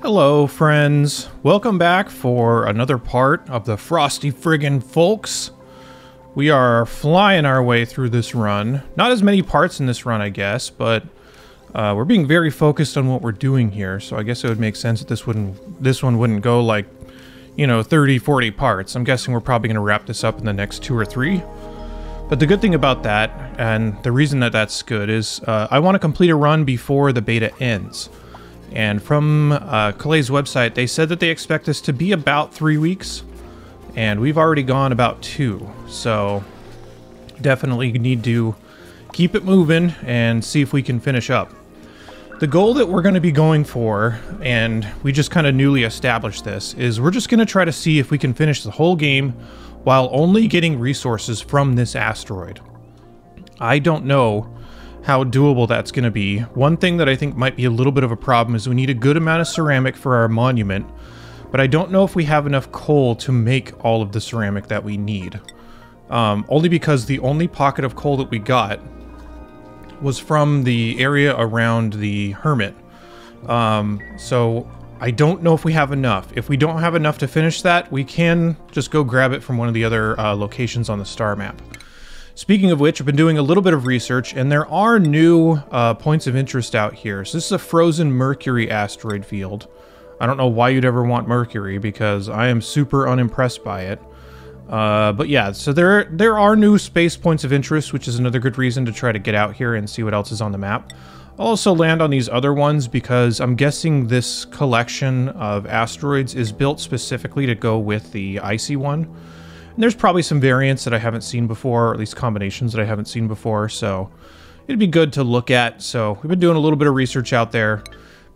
Hello, friends. Welcome back for another part of the Frosty friggin' Folks. We are flying our way through this run. Not as many parts in this run, I guess, but we're being very focused on what we're doing here, so I guess it would make sense that this one wouldn't go like, you know, 30, 40 parts. I'm guessing we're probably going to wrap this up in the next 2 or 3. But the good thing about that, and the reason that that's good, is I want to complete a run before the beta ends. And from Clay's website, they said that they expect this to be about 3 weeks, and we've already gone about 2. So definitely need to keep it moving and see if we can finish up. The goal that we're going to be going for, and we just kind of newly established this, is we're just going to try to see if we can finish the whole game while only getting resources from this asteroid. I don't know how doable that's going to be. One thing that I think might be a little bit of a problem is we need a good amount of ceramic for our monument, but I don't know if we have enough coal to make all of the ceramic that we need. Only because the only pocket of coal that we got was from the area around the Hermit. So I don't know if we have enough. If we don't have enough to finish that, we can just go grab it from one of the other locations on the star map. Speaking of which, I've been doing a little bit of research, and there are new points of interest out here. So this is a frozen Mercury asteroid field. I don't know why you'd ever want Mercury, because I am super unimpressed by it. But yeah, so there are new space points of interest, which is another good reason to try to get out here and see what else is on the map. I'll also land on these other ones because I'm guessing this collection of asteroids is built specifically to go with the icy one. And there's probably some variants that I haven't seen before, or at least combinations that I haven't seen before, so it'd be good to look at. So we've been doing a little bit of research out there.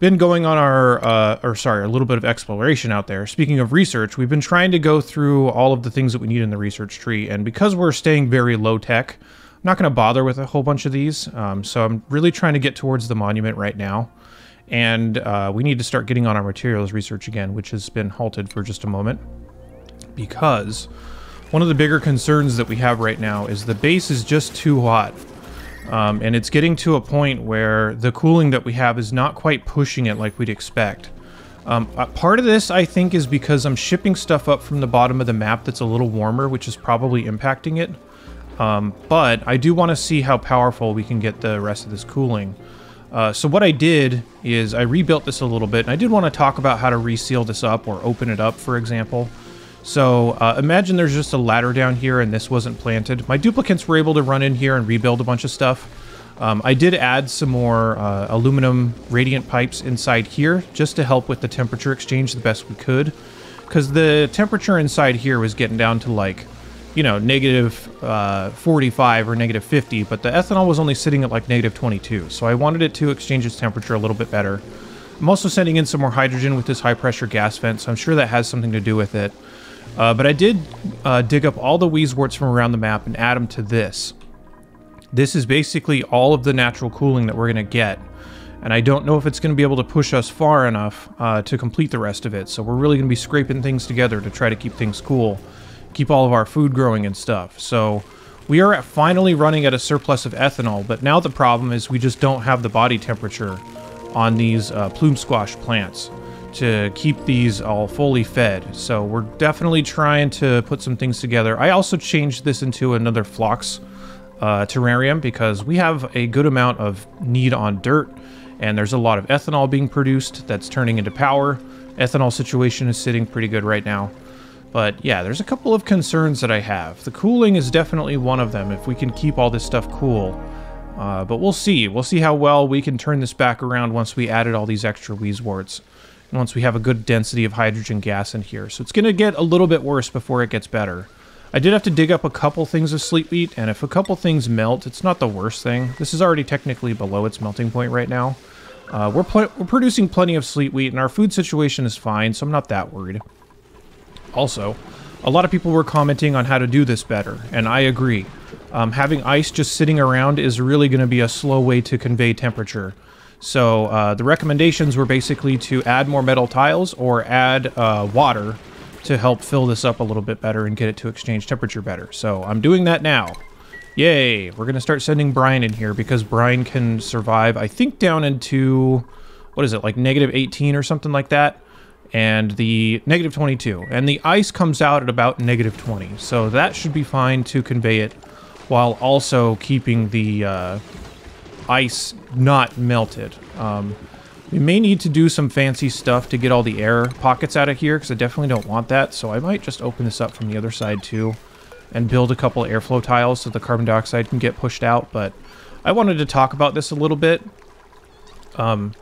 Been going on a little bit of exploration out there. Speaking of research, we've been trying to go through all of the things that we need in the research tree, and because we're staying very low tech, I'm not going to bother with a whole bunch of these, so I'm really trying to get towards the monument right now, and we need to start getting on our materials research again, which has been halted for just a moment, because one of the bigger concerns that we have right now is the base is just too hot. And it's getting to a point where the cooling that we have is not quite pushing it like we'd expect. Part of this, I think, is because I'm shipping stuff up from the bottom of the map that's a little warmer, which is probably impacting it. But I do want to see how powerful we can get the rest of this cooling. So what I did is I rebuilt this a little bit, and I did want to talk about how to reseal this up or open it up, for example. So imagine there's just a ladder down here and this wasn't planted. My duplicates were able to run in here and rebuild a bunch of stuff. I did add some more aluminum radiant pipes inside here just to help with the temperature exchange the best we could. Because the temperature inside here was getting down to like, you know, negative 45 or negative 50, but the ethanol was only sitting at like negative 22. So I wanted it to exchange its temperature a little bit better. I'm also sending in some more hydrogen with this high pressure gas vent, so I'm sure that has something to do with it. But I did dig up all the Wheezeworts from around the map and add them to this. This is basically all of the natural cooling that we're going to get. And I don't know if it's going to be able to push us far enough to complete the rest of it. So we're really going to be scraping things together to try to keep things cool. Keep all of our food growing and stuff. So we are finally running at a surplus of ethanol. But now the problem is we just don't have the body temperature on these plume squash plants to keep these all fully fed. So we're definitely trying to put some things together. I also changed this into another phlox terrarium because we have a good amount of need on dirt, and there's a lot of ethanol being produced that's turning into power. Ethanol situation is sitting pretty good right now. But yeah, there's a couple of concerns that I have. The cooling is definitely one of them if we can keep all this stuff cool. But we'll see. We'll see how well we can turn this back around once we added all these extra Wheezeworts. And once we have a good density of hydrogen gas in here. So it's going to get a little bit worse before it gets better. I did have to dig up a couple things of sleep wheat, and if a couple things melt, it's not the worst thing. This is already technically below its melting point right now. We're producing plenty of sleep wheat, and our food situation is fine, so I'm not that worried. Also, a lot of people were commenting on how to do this better, and I agree. Having ice just sitting around is really going to be a slow way to convey temperature. So the recommendations were basically to add more metal tiles or add water to help fill this up a little bit better and get it to exchange temperature better. So I'm doing that now. Yay! We're going to start sending brine in here because brine can survive, I think, down into what is it, like -18 or something like that, and the -22. And the ice comes out at about -20. So that should be fine to convey it while also keeping the ice not melted. We may need to do some fancy stuff to get all the air pockets out of here, because I definitely don't want that. So I might just open this up from the other side too and build a couple airflow tiles so the carbon dioxide can get pushed out. But I wanted to talk about this a little bit.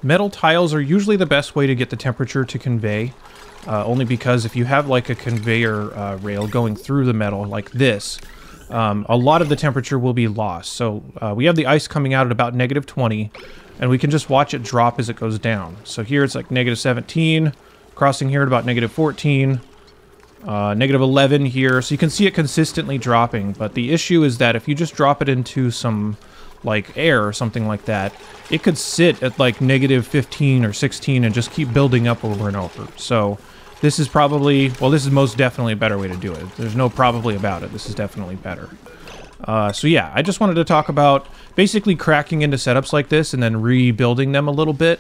Metal tiles are usually the best way to get the temperature to convey, only because if you have like a conveyor rail going through the metal like this, a lot of the temperature will be lost. So we have the ice coming out at about -20, and we can just watch it drop as it goes down. So here it's like -17, crossing here at about -14, -11 here. So you can see it consistently dropping, but the issue is that if you just drop it into some like air or something like that, it could sit at like -15 or 16 and just keep building up over and over. So this is probably, well, this is most definitely a better way to do it. There's no probably about it. This is definitely better. So yeah, I just wanted to talk about basically cracking into setups like this and then rebuilding them a little bit.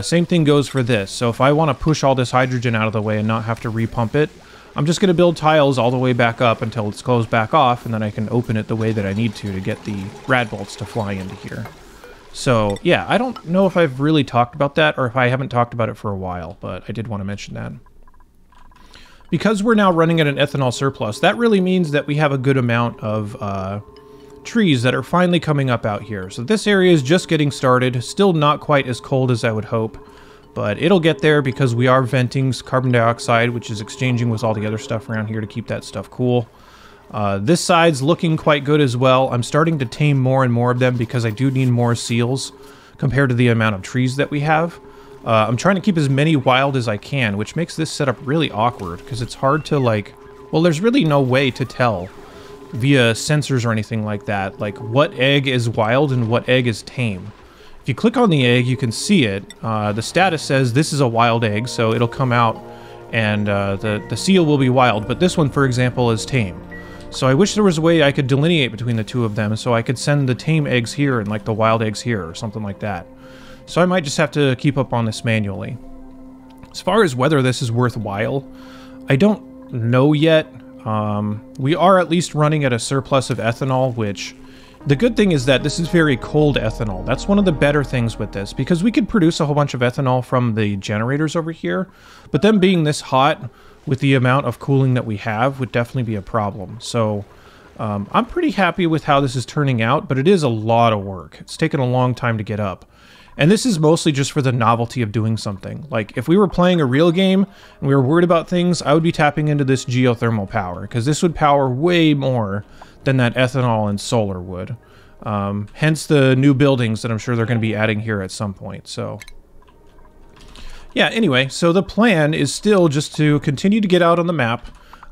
Same thing goes for this. So if I want to push all this hydrogen out of the way and not have to repump it, I'm just going to build tiles all the way back up until it's closed back off, and then I can open it the way that I need to get the rad bolts to fly into here. So yeah, I don't know if I've really talked about that or if I haven't talked about it for a while, but I did want to mention that. Because we're now running at an ethanol surplus, that really means that we have a good amount of trees that are finally coming up out here. So this area is just getting started, still not quite as cold as I would hope, but it'll get there because we are venting carbon dioxide, which is exchanging with all the other stuff around here to keep that stuff cool. This side's looking quite good as well. I'm starting to tame more and more of them because I do need more seals compared to the amount of trees that we have. I'm trying to keep as many wild as I can, which makes this setup really awkward because it's hard to like, well, there's really no way to tell via sensors or anything like that, like what egg is wild and what egg is tame. If you click on the egg, you can see it. The status says this is a wild egg, so it'll come out and the seal will be wild, but this one, for example, is tame. So I wish there was a way I could delineate between the two of them so I could send the tame eggs here and like the wild eggs here or something like that. So I might just have to keep up on this manually. As far as whether this is worthwhile, I don't know yet. We are at least running at a surplus of ethanol, which the good thing is that this is very cold ethanol. That's one of the better things with this, because we could produce a whole bunch of ethanol from the generators over here, but them being this hot with the amount of cooling that we have would definitely be a problem. So I'm pretty happy with how this is turning out, but it is a lot of work. It's taken a long time to get up. And this is mostly just for the novelty of doing something. Like, if we were playing a real game and we were worried about things, I would be tapping into this geothermal power, because this would power way more than that ethanol and solar would. Hence the new buildings that I'm sure they're going to be adding here at some point. So yeah, anyway, so the plan is still just to continue to get out on the map.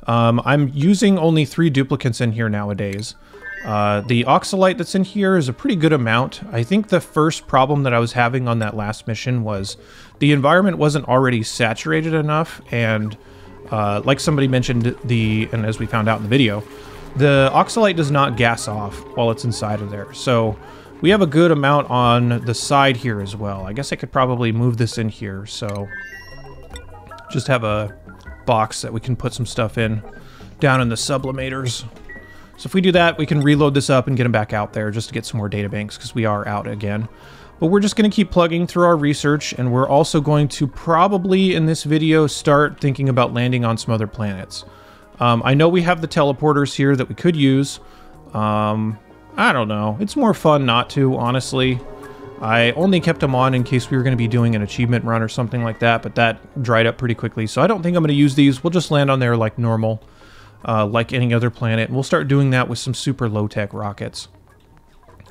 I'm using only 3 duplicates in here nowadays. The oxalite that's in here is a pretty good amount. I think the first problem that I was having on that last mission was the environment wasn't already saturated enough, and like somebody mentioned, and as we found out in the video, the oxalite does not gas off while it's inside of there. So we have a good amount on the side here as well. I guess I could probably move this in here, so just have a box that we can put some stuff in down in the sublimators. So if we do that, we can reload this up and get them back out there just to get some more data banks, because we are out again. But we're just going to keep plugging through our research, and we're also going to probably in this video start thinking about landing on some other planets. I know we have the teleporters here that we could use. I don't know. It's more fun not to, honestly. I only kept them on in case we were going to be doing an achievement run or something like that, but that dried up pretty quickly. So I don't think I'm going to use these. We'll just land on there like normal, like any other planet. We'll start doing that with some super low-tech rockets.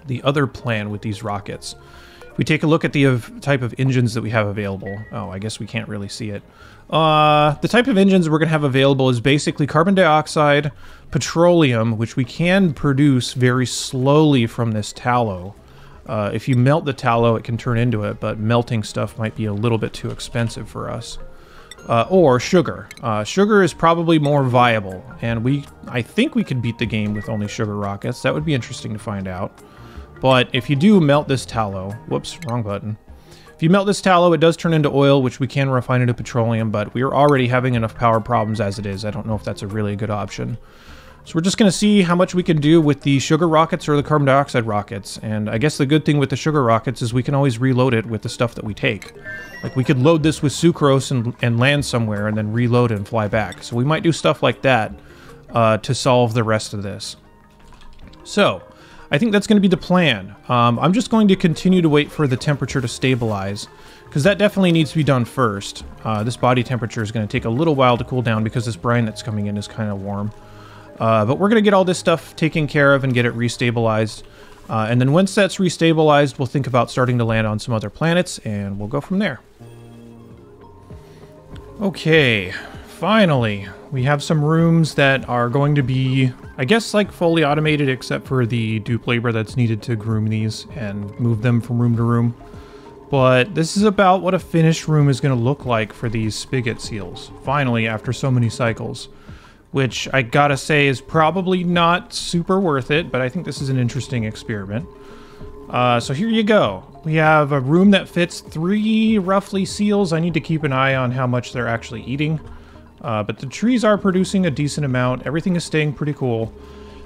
The other plan with these rockets, if we take a look at the type of engines that we have available. Oh, I guess we can't really see it. The type of engines we're going to have available is basically carbon dioxide, petroleum, which we can produce very slowly from this tallow. If you melt the tallow, it can turn into it, but melting stuff might be a little bit too expensive for us. Or sugar. Sugar is probably more viable, and I think we could beat the game with only sugar rockets. That would be interesting to find out. But if you do melt this tallow, whoops, wrong button. If If you melt this tallow, it does turn into oil, which we can refine into petroleum, but we are already having enough power problems as it is. I don't know if that's a really good option. So we're just going to see how much we can do with the sugar rockets or the carbon dioxide rockets. And I guess the good thing with the sugar rockets is we can always reload it with the stuff that we take. Like, we could load this with sucrose and land somewhere and then reload it and fly back. So we might do stuff like that to solve the rest of this. So I think that's going to be the plan. I'm just going to continue to wait for the temperature to stabilize, because that definitely needs to be done first. This body temperature is going to take a little while to cool down because this brine that's coming in is kind of warm. But we're going to get all this stuff taken care of and get it restabilized. And then once that's restabilized, we'll think about starting to land on some other planets, and we'll go from there. Okay, finally, we have some rooms that are going to be, I guess, like fully automated, except for the dupe labor that's needed to groom these and move them from room to room. But this is about what a finished room is going to look like for these spigot seals, finally, after so many cycles. Which I gotta say is probably not super worth it, but I think this is an interesting experiment. So here you go. We have a room that fits 3 roughly seals. I need to keep an eye on how much they're actually eating. But the trees are producing a decent amount. Everything is staying pretty cool.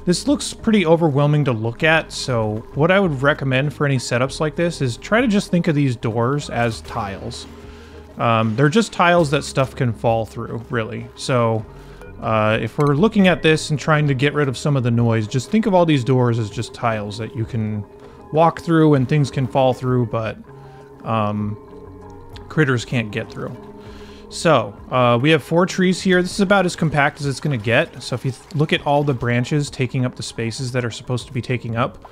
This looks pretty overwhelming to look at, so what I would recommend for any setups like this is try to just think of these doors as tiles. They're just tiles that stuff can fall through, really. So if we're looking at this and trying to get rid of some of the noise, just think of all these doors as just tiles that you can walk through and things can fall through, but critters can't get through. So we have 4 trees here. This is about as compact as it's going to get. So if you look at all the branches taking up the spaces that are supposed to be taking up,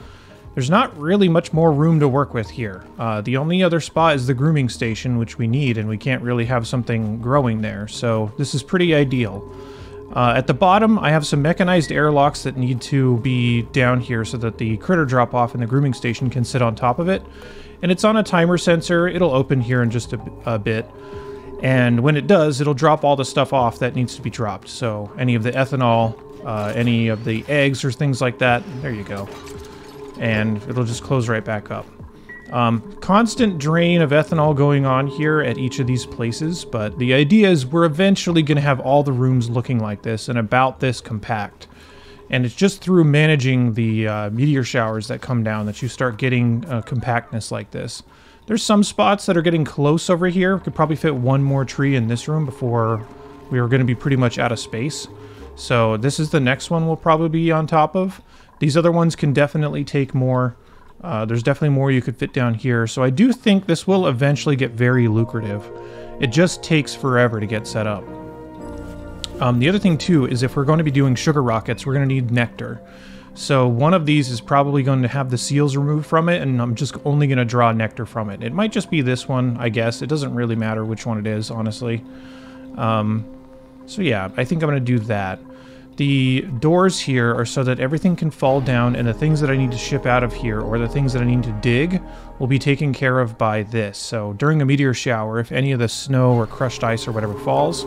there's not really much more room to work with here. The only other spot is the grooming station, which we need, and we can't really have something growing there. So this is pretty ideal. At the bottom, I have some mechanized airlocks that need to be down here so that the critter drop-off in the grooming station can sit on top of it. And it's on a timer sensor. It'll open here in just a bit. And when it does, it'll drop all the stuff off that needs to be dropped. So any of the ethanol, any of the eggs or things like that, there you go. And it'll just close right back up. Constant drain of ethanol going on here at each of these places, but the idea is we're eventually going to have all the rooms looking like this and about this compact. And it's just through managing the meteor showers that come down that you start getting compactness like this. There's some spots that are getting close over here. We could probably fit 1 more tree in this room before we are going to be pretty much out of space. So this is the next one we'll probably be on top of. These other ones can definitely take more. There's definitely more you could fit down here. So I do think this will eventually get very lucrative. It just takes forever to get set up. The other thing too is if we're going to be doing sugar rockets, we're going to need nectar. So one of these is probably going to have the seals removed from it, and I'm just only going to draw nectar from it. It might just be this one, I guess. It doesn't really matter which one it is, honestly. So yeah, I think I'm going to do that. The doors here are so that everything can fall down, and the things that I need to ship out of here, or the things that I need to dig, will be taken care of by this. So during a meteor shower, if any of the snow or crushed ice or whatever falls,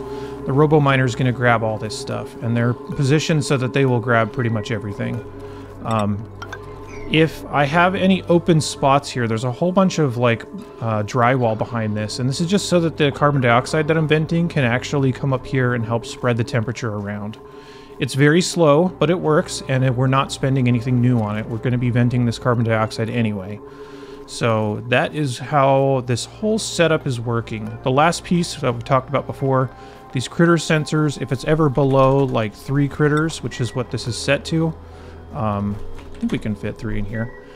the robo-miner is going to grab all this stuff, and they're positioned so that they will grab pretty much everything. If I have any open spots here, there's a whole bunch of like drywall behind this, and this is just so that the carbon dioxide that I'm venting can actually come up here and help spread the temperature around. It's very slow, but it works, and we're not spending anything new on it. We're going to be venting this carbon dioxide anyway. So that is how this whole setup is working. The last piece that we talked about before, these critter sensors, if it's ever below like 3 critters, which is what this is set to, I think we can fit 3 in here,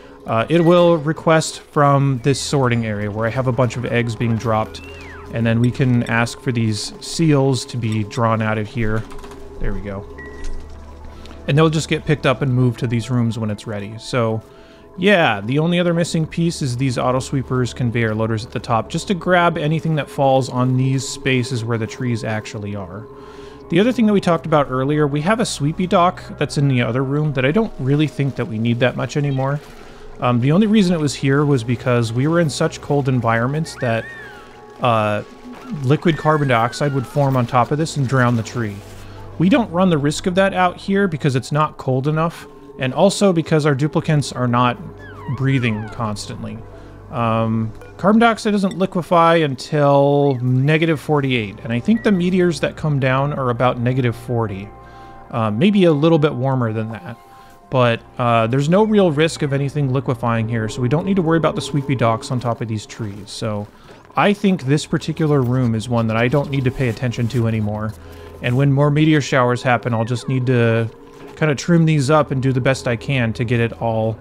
it will request from this sorting area where I have a bunch of eggs being dropped, and then we can ask for these seals to be drawn out of here. There we go. And they'll just get picked up and moved to these rooms when it's ready. So yeah, the only other missing piece is these auto sweepers, conveyor loaders at the top, just to grab anything that falls on these spaces where the trees actually are. The other thing that we talked about earlier, we have a sweepy dock that's in the other room that I don't really think that we need that much anymore. The only reason it was here was because we were in such cold environments that liquid carbon dioxide would form on top of this and drown the tree. We don't run the risk of that out here because it's not cold enough, and also because our duplicants are not breathing constantly. Carbon dioxide doesn't liquefy until -48, and I think the meteors that come down are about -40. Maybe a little bit warmer than that. But there's no real risk of anything liquefying here, so we don't need to worry about the sweepy docks on top of these trees. So I think this particular room is one that I don't need to pay attention to anymore. And when more meteor showers happen, I'll just need to kind of trim these up and do the best I can to get it all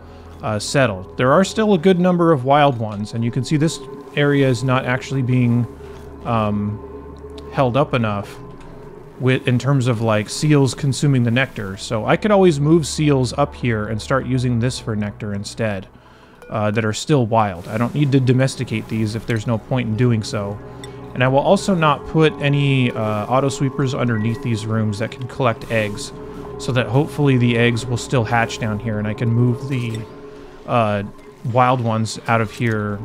settled. There are still a good number of wild ones, and you can see this area is not actually being held up enough in terms of like seals consuming the nectar. So I could always move seals up here and start using this for nectar instead, that are still wild. I don't need to domesticate these if there's no point in doing so. And I will also not put any auto sweepers underneath these rooms that can collect eggs, so that hopefully the eggs will still hatch down here and I can move the wild ones out of here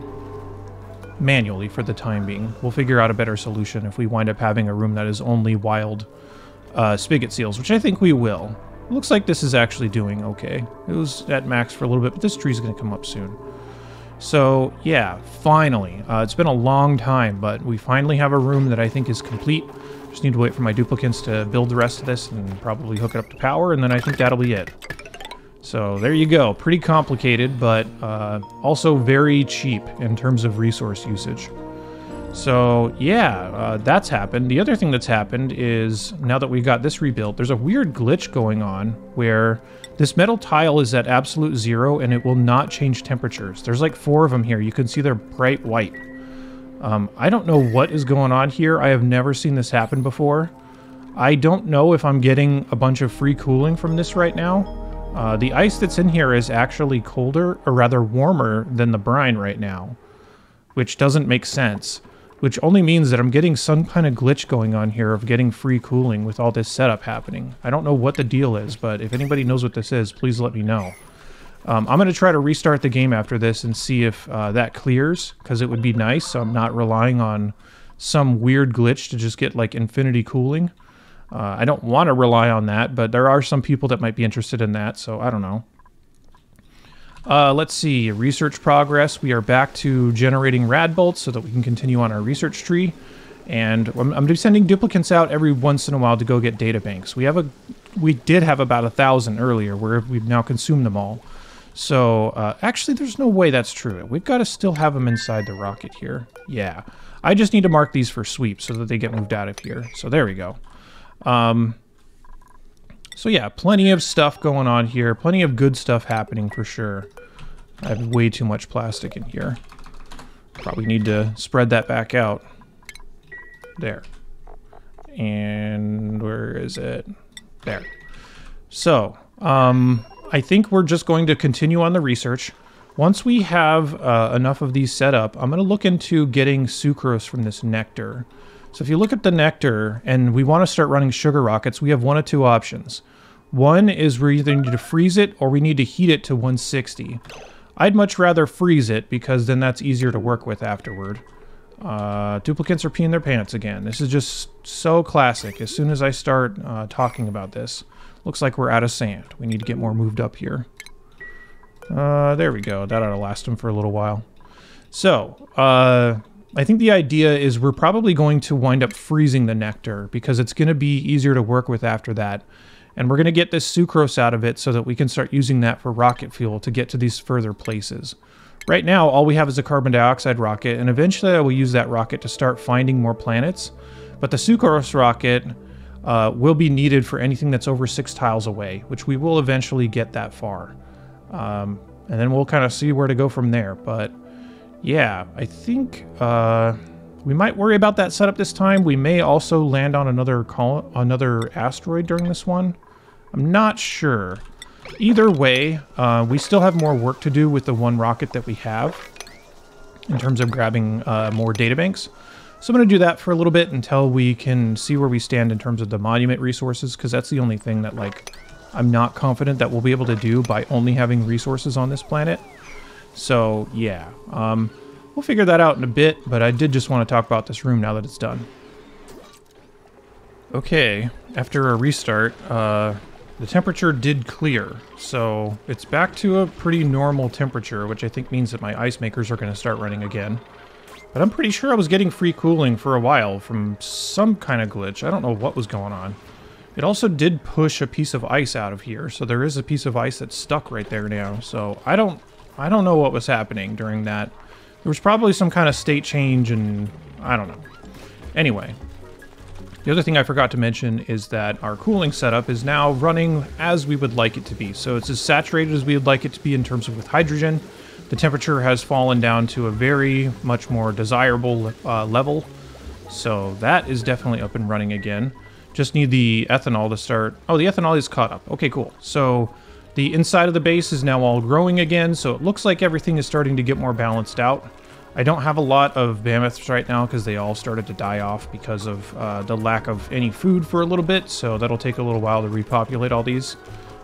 manually for the time being. We'll figure out a better solution if we wind up having a room that is only wild spigot seals, which I think we will. Looks like this is actually doing okay. It was at max for a little bit, but this tree's going to come up soon. So yeah, finally. It's been a long time, but we finally have a room that I think is complete. Just need to wait for my duplicates to build the rest of this and probably hook it up to power, and then I think that'll be it. So there you go. Pretty complicated, but also very cheap in terms of resource usage. So yeah, that's happened. The other thing that's happened is, now that we got this rebuilt, there's a weird glitch going on where this metal tile is at absolute 0 and it will not change temperatures. There's like 4 of them here. You can see they're bright white. I don't know what is going on here. I have never seen this happen before. I don't know if I'm getting a bunch of free cooling from this right now. The ice that's in here is actually colder, or rather warmer, than the brine right now, which doesn't make sense. Which only means that I'm getting some kind of glitch going on here of getting free cooling with all this setup happening. I don't know what the deal is, but if anybody knows what this is, please let me know. I'm going to try to restart the game after this and see if that clears, because it would be nice, so I'm not relying on some weird glitch to just get like infinity cooling. I don't want to rely on that, but there are some people that might be interested in that, so I don't know. Let's see, research progress. We are back to generating rad bolts so that we can continue on our research tree. And I'm sending duplicates out every once in a while to go get data banks. We did have about 1,000 earlier, where we've now consumed them all. So, actually, there's no way that's true. We've got to still have them inside the rocket here. Yeah. I just need to mark these for sweep so that they get moved out of here. So there we go. So yeah, plenty of stuff going on here. Plenty of good stuff happening for sure. I have way too much plastic in here. Probably need to spread that back out. There. And where is it? There. So, I think we're just going to continue on the research. Once we have enough of these set up, I'm going to look into getting sucrose from this nectar. So if you look at the nectar, and we want to start running sugar rockets, we have one of two options. One is we either need to freeze it, or we need to heat it to 160. I'd much rather freeze it, because then that's easier to work with afterward. Duplicates are peeing their pants again. This is just so classic. As soon as I start talking about this, looks like we're out of sand. We need to get more moved up here. There we go. That ought to last them for a little while. So, I think the idea is we're probably going to wind up freezing the nectar, because it's going to be easier to work with after that. And we're going to get this sucrose out of it so that we can start using that for rocket fuel to get to these further places. Right now, all we have is a carbon dioxide rocket, and eventually I will use that rocket to start finding more planets. But the sucrose rocket will be needed for anything that's over 6 tiles away, which we will eventually get that far. And then we'll kind of see where to go from there. But yeah, I think we might worry about that setup this time. We may also land on another asteroid during this one. I'm not sure. Either way, we still have more work to do with the one rocket that we have in terms of grabbing more databanks. So I'm going to do that for a little bit until we can see where we stand in terms of the monument resources, because that's the only thing that, like, I'm not confident that we'll be able to do by only having resources on this planet. So, yeah. We'll figure that out in a bit, but I did just want to talk about this room now that it's done. Okay, after a restart, the temperature did clear, so it's back to a pretty normal temperature, which I think means that my ice makers are going to start running again. But I'm pretty sure I was getting free cooling for a while from some kind of glitch. I don't know what was going on. It also did push a piece of ice out of here, so there is a piece of ice that's stuck right there now. So I don't know what was happening during that. There was probably some kind of state change, and I don't know. Anyway, the other thing I forgot to mention is that our cooling setup is now running as we would like it to be. So it's as saturated as we would like it to be in terms of with hydrogen. The temperature has fallen down to a very much more desirable level. So that is definitely up and running again. Just need the ethanol to start. Oh, the ethanol is caught up. Okay, cool. So the inside of the base is now all growing again. So it looks like everything is starting to get more balanced out. I don't have a lot of mammoths right now because they all started to die off because of the lack of any food for a little bit. So that'll take a little while to repopulate all these.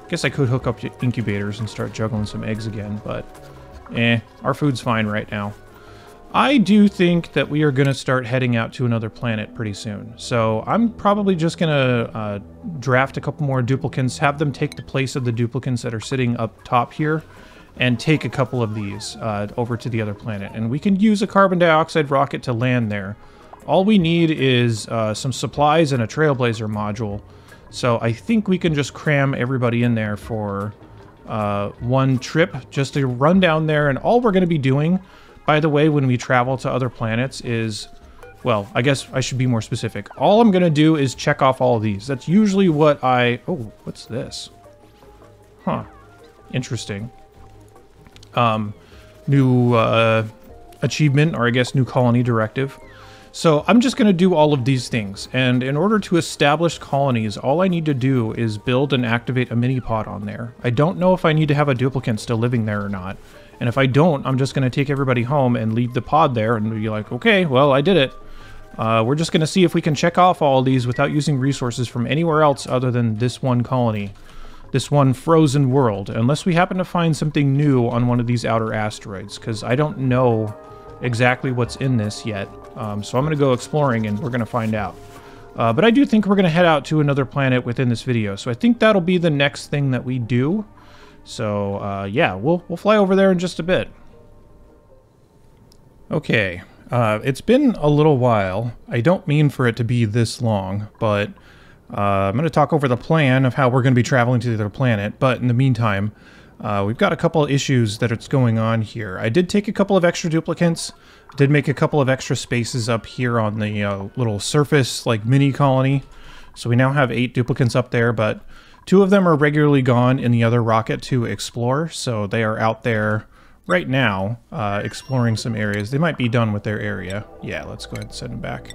Guess I could hook up to incubators and start juggling some eggs again, but our food's fine right now. I do think that we are going to start heading out to another planet pretty soon. So I'm probably just going to draft a couple more duplicants, have them take the place of the duplicants that are sitting up top here, and take a couple of these over to the other planet. And we can use a carbon dioxide rocket to land there. All we need is some supplies and a Trailblazer module. So I think we can just cram everybody in there for one trip, just to run down there. And all we're going to be doing, by the way, when we travel to other planets is, well, I guess I should be more specific. All I'm going to do is check off all of these. That's usually what oh, what's this? Huh. Interesting. New achievement, or I guess new colony directive. So I'm just going to do all of these things, and in order to establish colonies, all I need to do is build and activate a mini-pod on there. I don't know if I need to have a duplicant still living there or not, and if I don't, I'm just going to take everybody home and leave the pod there and be like, okay, well, I did it. We're just going to see if we can check off all of these without using resources from anywhere else other than this one colony. This one frozen world, unless we happen to find something new on one of these outer asteroids, because I don't know exactly what's in this yet. So I'm going to go exploring and we're going to find out. But I do think we're going to head out to another planet within this video, so I think that'll be the next thing that we do. So yeah, we'll fly over there in just a bit. Okay, it's been a little while. I don't mean for it to be this long, but I'm going to talk over the plan of how we're going to be traveling to the other planet, but in the meantime, we've got a couple of issues that it's going on here. I did take a couple of extra duplicants, did make a couple of extra spaces up here on the little surface, like, mini colony. So we now have 8 duplicants up there, but 2 of them are regularly gone in the other rocket to explore, so they are out there right now exploring some areas. They might be done with their area. Yeah, let's go ahead and send them back.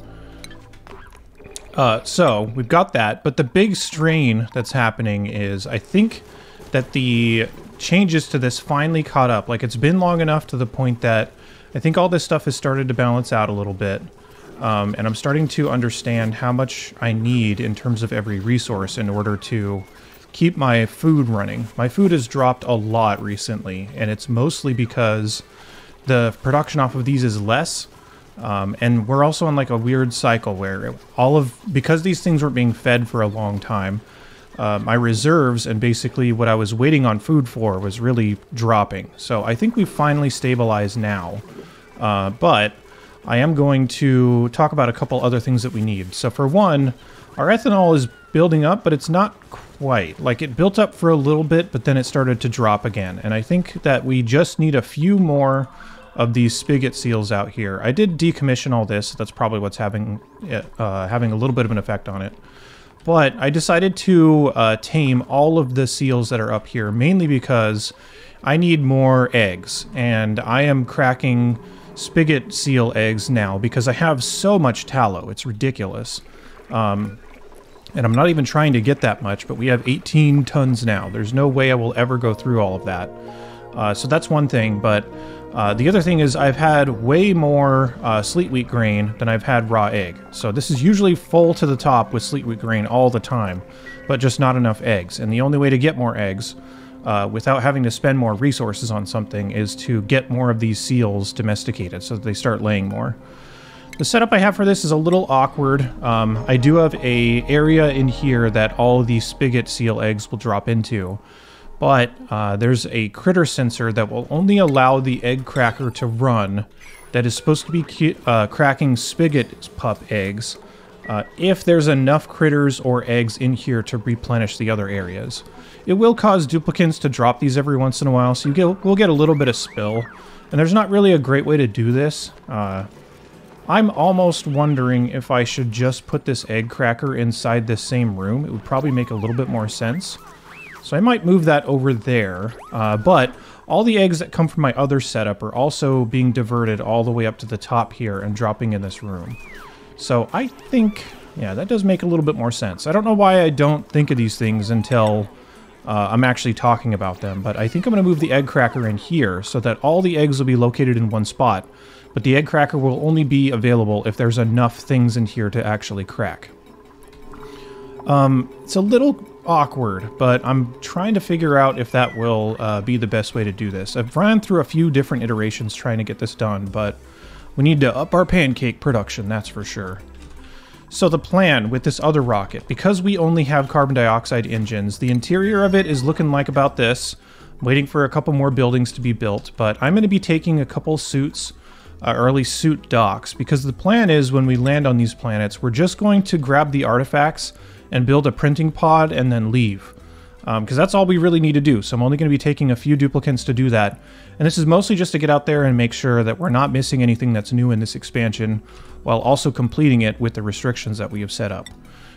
So we've got that, but the big strain that's happening is I think that the changes to this finally caught up. Like, it's been long enough to the point that I think all this stuff has started to balance out a little bit. And I'm starting to understand how much I need in terms of every resource in order to keep my food running. My food has dropped a lot recently, and it's mostly because the production off of these is less. And we're also on like a weird cycle where because these things weren't being fed for a long time, my reserves and basically what I was waiting on food for was really dropping. So I think we've finally stabilized now. But I am going to talk about a couple other things that we need. So for one, our ethanol is building up, but it's not quite. Like, it built up for a little bit, but then it started to drop again. And I think that we just need a few more of these spigot seals out here. I did decommission all this. That's probably what's having a little bit of an effect on it. But I decided to tame all of the seals that are up here, mainly because I need more eggs. And I am cracking spigot seal eggs now because I have so much tallow. It's ridiculous. And I'm not even trying to get that much, but we have 18 tons now. There's no way I will ever go through all of that. So that's one thing, but the other thing is I've had way more sleet wheat grain than I've had raw egg. So this is usually full to the top with sleet wheat grain all the time, but just not enough eggs. And the only way to get more eggs without having to spend more resources on something is to get more of these seals domesticated so that they start laying more. The setup I have for this is a little awkward. I do have a area in here that all of these spigot seal eggs will drop into. But there's a critter sensor that will only allow the egg cracker to run that is supposed to be cracking spigot pup eggs if there's enough critters or eggs in here to replenish the other areas. It will cause duplicants to drop these every once in a while, so we'll get a little bit of spill. And there's not really a great way to do this. I'm almost wondering if I should just put this egg cracker inside this same room. It would probably make a little bit more sense. So I might move that over there, but all the eggs that come from my other setup are also being diverted all the way up to the top here and dropping in this room. So I think, yeah, that does make a little bit more sense. I don't know why I don't think of these things until I'm actually talking about them, but I think I'm going to move the egg cracker in here so that all the eggs will be located in one spot, but the egg cracker will only be available if there's enough things in here to actually crack. It's a little awkward, but I'm trying to figure out if that will be the best way to do this. I've ran through a few different iterations trying to get this done, but we need to up our pancake production, that's for sure. So the plan with this other rocket, because we only have carbon dioxide engines, the interior of it is looking like about this. I'm waiting for a couple more buildings to be built, but I'm going to be taking a couple suits, or at least suit docks, because the plan is when we land on these planets, we're just going to grab the artifacts and build a printing pod and then leave. Because that's all we really need to do. So I'm only going to be taking a few duplicants to do that. And this is mostly just to get out there and make sure that we're not missing anything that's new in this expansion, while also completing it with the restrictions that we have set up.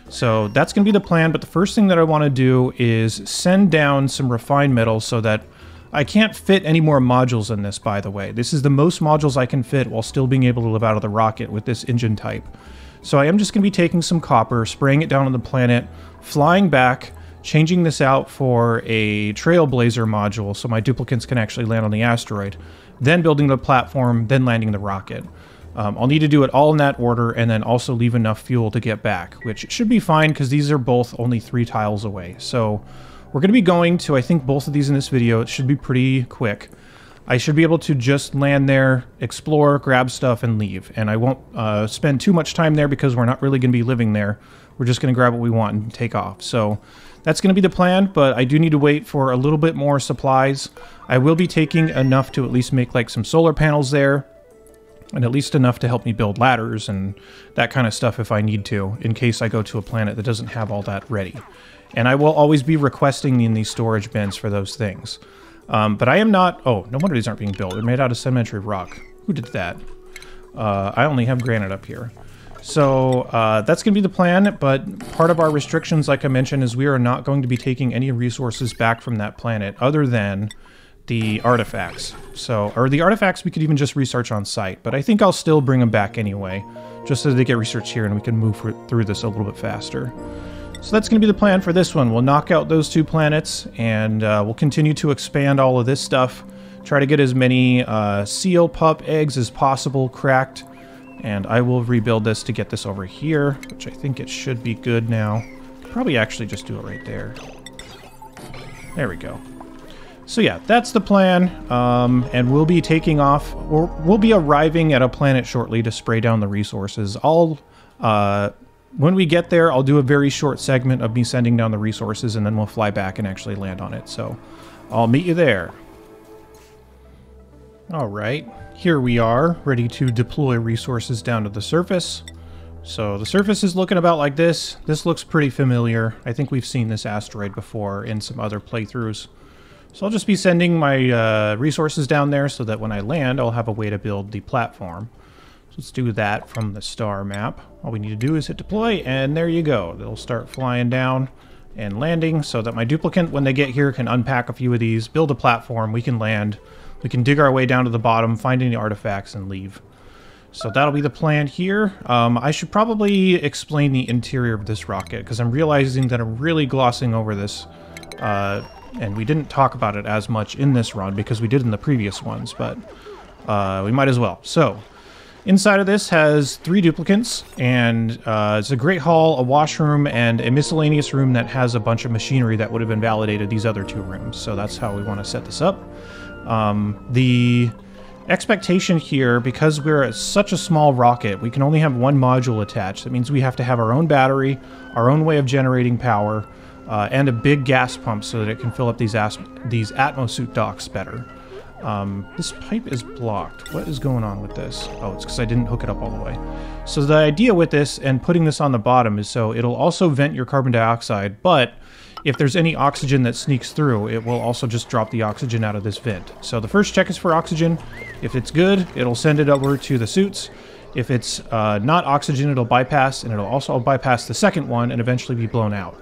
So that's going to be the plan, but the first thing that I want to do is send down some refined metals so that I can't fit any more modules in this, by the way. This is the most modules I can fit while still being able to live out of the rocket with this engine type. So I am just going to be taking some copper, spraying it down on the planet, flying back, changing this out for a Trailblazer module so my duplicants can actually land on the asteroid, then building the platform, then landing the rocket. I'll need to do it all in that order and then also leave enough fuel to get back, which should be fine because these are both only 3 tiles away. So we're going to be going to, I think, both of these in this video. It should be pretty quick. I should be able to just land there, explore, grab stuff, and leave. And I won't spend too much time there because we're not really going to be living there. We're just going to grab what we want and take off. So that's going to be the plan, but I do need to wait for a little bit more supplies. I will be taking enough to at least make like some solar panels there, and at least enough to help me build ladders and that kind of stuff if I need to, in case I go to a planet that doesn't have all that ready. And I will always be requesting in these storage bins for those things. But I am not... Oh, no wonder these aren't being built. They're made out of sedimentary rock. Who did that? I only have granite up here. So that's going to be the plan, but part of our restrictions, like I mentioned, is we are not going to be taking any resources back from that planet other than the artifacts. So, or the artifacts we could even just research on site, but I think I'll still bring them back anyway, just so they get researched here and we can move through this a little bit faster. So that's going to be the plan for this one. We'll knock out those 2 planets, and we'll continue to expand all of this stuff, try to get as many seal pup eggs as possible cracked, and I will rebuild this to get this over here, which I think it should be good now. Probably actually just do it right there. There we go. So yeah, that's the plan, and we'll be taking off, or we'll be arriving at a planet shortly to spray down the resources. When we get there, I'll do a very short segment of me sending down the resources, and then we'll fly back and actually land on it. So I'll meet you there. Alright, here we are, ready to deploy resources down to the surface. So the surface is looking about like this. This looks pretty familiar. I think we've seen this asteroid before in some other playthroughs. So I'll just be sending my resources down there so that when I land, I'll have a way to build the platform. So let's do that from the star map. All we need to do is hit deploy, and there you go. They'll start flying down and landing so that my duplicant, when they get here, can unpack a few of these, build a platform, we can land, we can dig our way down to the bottom, find any artifacts, and leave. So that'll be the plan here. I should probably explain the interior of this rocket, because I'm realizing that I'm really glossing over this. And we didn't talk about it as much in this run because we did in the previous ones, but we might as well. So, inside of this has 3 duplicants, and it's a great hall, a washroom, and a miscellaneous room that has a bunch of machinery that would have invalidated these other 2 rooms. So that's how we want to set this up. The expectation here, because we're at such a small rocket, we can only have 1 module attached. That means we have to have our own battery, our own way of generating power, and a big gas pump so that it can fill up these atmosuit docks better. This pipe is blocked. What is going on with this? Oh, it's because I didn't hook it up all the way. So the idea with this and putting this on the bottom is so it'll also vent your carbon dioxide, but if there's any oxygen that sneaks through, it will also just drop the oxygen out of this vent. So the first check is for oxygen. If it's good, it'll send it over to the suits. If it's not oxygen, it'll bypass, and it'll also bypass the second one and eventually be blown out.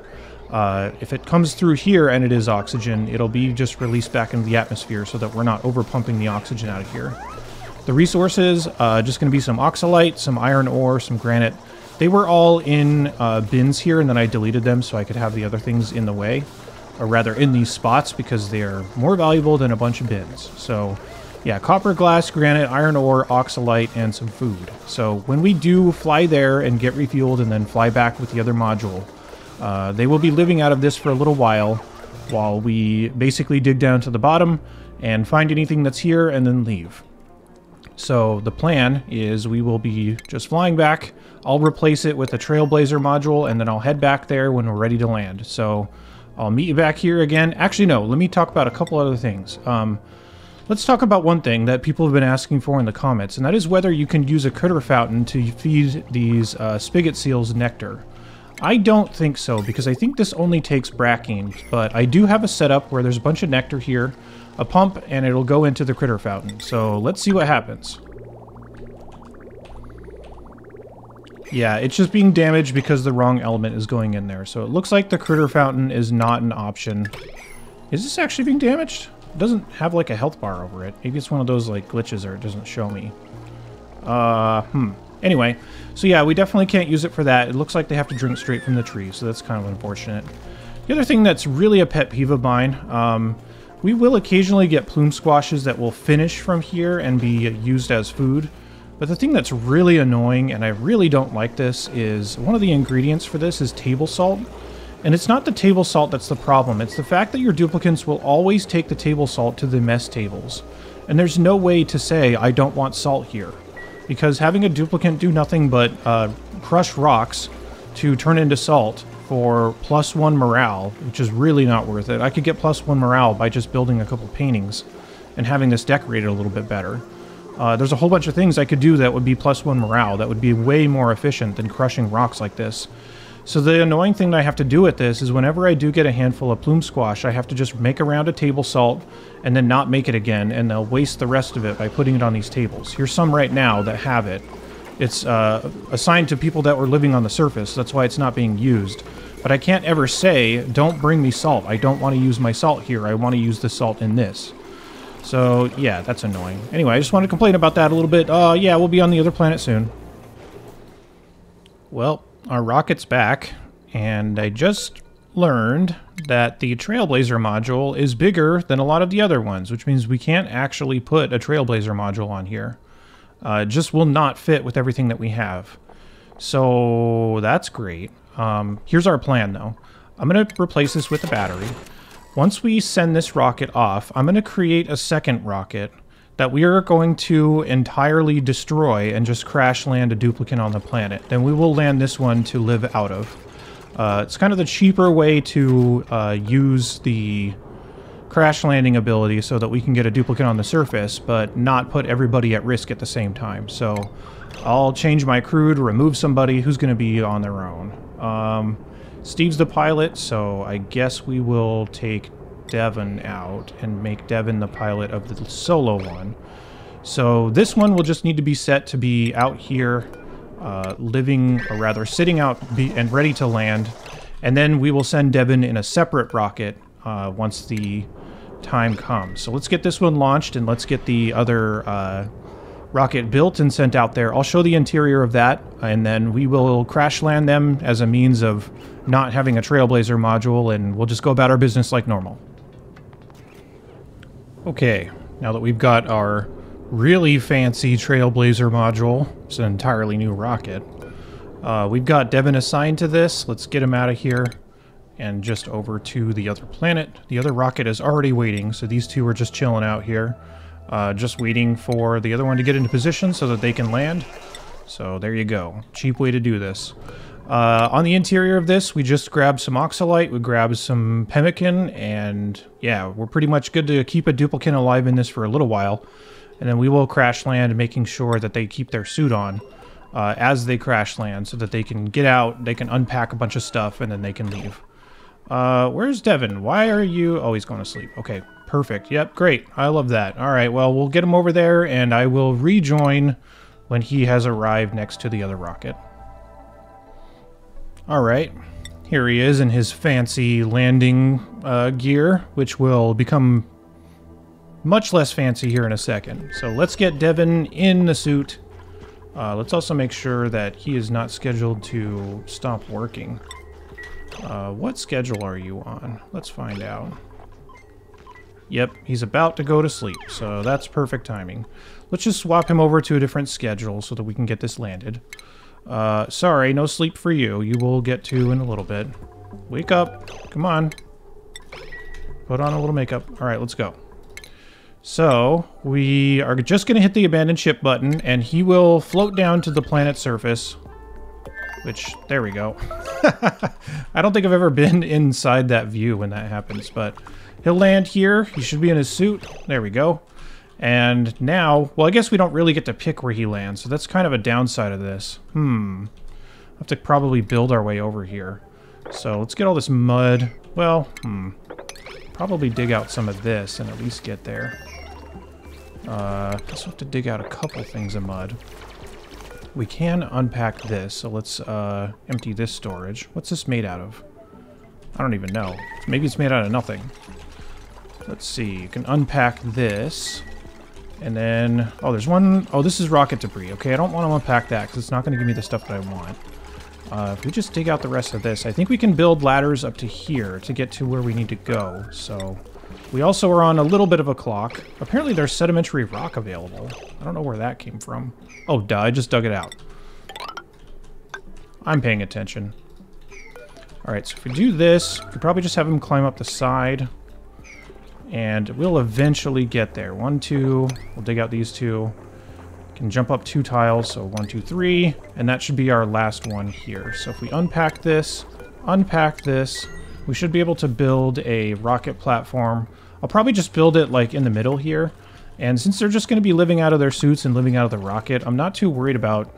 If it comes through here and it is oxygen, it'll be just released back into the atmosphere so that we're not over-pumping the oxygen out of here. The resources, just going to be some oxalite, some iron ore, some granite. They were all in bins here, and then I deleted them so I could have the other things in the way. Or rather, in these spots, because they're more valuable than a bunch of bins. So, yeah, copper, glass, granite, iron ore, oxalite, and some food. So when we do fly there and get refueled and then fly back with the other module, they will be living out of this for a little while we basically dig down to the bottom and find anything that's here and then leave. So the plan is we will be just flying back. I'll replace it with a Trailblazer module, and then I'll head back there when we're ready to land. So I'll meet you back here again. Actually, no, let me talk about a couple other things. Let's talk about one thing that people have been asking for in the comments, and that is whether you can use a critter fountain to feed these spigot seals nectar. I don't think so, because I think this only takes bracking, but I do have a setup where there's a bunch of nectar here, a pump, and it'll go into the critter fountain. So let's see what happens. Yeah, it's just being damaged because the wrong element is going in there. So it looks like the critter fountain is not an option. Is this actually being damaged? It doesn't have like a health bar over it. Maybe it's one of those like glitches or it doesn't show me. Anyway, so yeah, we definitely can't use it for that. It looks like they have to drink straight from the tree, so that's kind of unfortunate. The other thing that's really a pet peeve of mine, we will occasionally get plume squashes that will finish from here and be used as food. But the thing that's really annoying, and I really don't like this, is one of the ingredients for this is table salt. And it's not the table salt that's the problem, it's the fact that your duplicants will always take the table salt to the mess tables. And there's no way to say, I don't want salt here. Because having a duplicant do nothing but crush rocks to turn into salt for +1 morale, which is really not worth it. I could get +1 morale by just building a couple paintings and having this decorated a little bit better. There's a whole bunch of things I could do that would be +1 morale that would be way more efficient than crushing rocks like this. So the annoying thing that I have to do with this is whenever I do get a handful of plume squash, I have to just make a round of table salt and then not make it again, and they'll waste the rest of it by putting it on these tables. Here's some right now that have it. It's assigned to people that were living on the surface, that's why it's not being used. But I can't ever say, don't bring me salt. I don't want to use my salt here. I want to use the salt in this. So, yeah, that's annoying. Anyway, I just want to complain about that a little bit. Yeah, we'll be on the other planet soon. Well, our rocket's back, and I just learned that the Trailblazer module is bigger than a lot of the other ones, which means we can't actually put a Trailblazer module on here. It just will not fit with everything that we have. So that's great. Here's our plan, though. I'm going to replace this with a battery. Once we send this rocket off, I'm going to create a second rocket that we are going to entirely destroy and just crash land a duplicate on the planet. Then we will land this one to live out of. It's kind of the cheaper way to use the crash landing ability so that we can get a duplicate on the surface, but not put everybody at risk at the same time. So I'll change my crew to remove somebody who's going to be on their own. Steve's the pilot, so I guess we will take Devin out and make Devin the pilot of the solo one. So this one will just need to be set to be out here, living, or rather sitting out and ready to land. And then we will send Devin in a separate rocket once the time comes. So let's get this one launched and let's get the other rocket built and sent out there. I'll show the interior of that, and then we will crash land them as a means of not having a Trailblazer module, and we'll just go about our business like normal. Okay, now that we've got our really fancy Trailblazer module, it's an entirely new rocket, we've got Devin assigned to this. Let's get him out of here and just over to the other planet. The other rocket is already waiting, so these two are just chilling out here. Just waiting for the other one to get into position so that they can land. So there you go. Cheap way to do this. On the interior of this, we just grabbed some oxalite, we grabbed some pemmican, and yeah, we're pretty much good to keep a duplicant alive in this for a little while. And then we will crash land, making sure that they keep their suit on as they crash land so that they can get out, they can unpack a bunch of stuff, and then they can leave. Where's Devin? Why are you... Oh, he's going to sleep. Okay, perfect. Yep, great. I love that. All right, well, we'll get him over there, and I will rejoin when he has arrived next to the other rocket. All right, here he is in his fancy landing gear, which will become much less fancy here in a second. So let's get Devin in the suit. Let's also make sure that he is not scheduled to stop working. What schedule are you on? Let's find out. Yep, he's about to go to sleep, so that's perfect timing. Let's just swap him over to a different schedule so that we can get this landed. Sorry, no sleep for you. You will get to in a little bit. Wake up. Come on. Put on a little makeup. All right, let's go. So, we are just going to hit the abandoned ship button, and he will float down to the planet's surface. Which, there we go. I don't think I've ever been inside that view when that happens, but he'll land here. He should be in his suit. There we go. And now, well, I guess we don't really get to pick where he lands, so that's kind of a downside of this. We'll have to probably build our way over here. So let's get all this mud. Well, probably dig out some of this and at least get there. Guess we'll have to dig out a couple things of mud. We can unpack this, so let's empty this storage. What's this made out of? I don't even know. Maybe it's made out of nothing. Let's see. You can unpack this. And then, oh, there's one, oh, this is rocket debris. Okay, I don't want to unpack that because it's not going to give me the stuff that I want. If we just dig out the rest of this, I think we can build ladders up to here to get to where we need to go. So, we also are on a little bit of a clock. Apparently there's sedimentary rock available. I don't know where that came from. Oh, duh, I just dug it out. I'm paying attention. Alright, so if we do this, we could probably just have him climb up the side. And we'll eventually get there. 1, 2. We'll dig out these 2. Can jump up 2 tiles, so 1, 2, 3. And that should be our last one here. So if we unpack this, we should be able to build a rocket platform. I'll probably just build it like in the middle here. And since they're just going to be living out of their suits and living out of the rocket, I'm not too worried about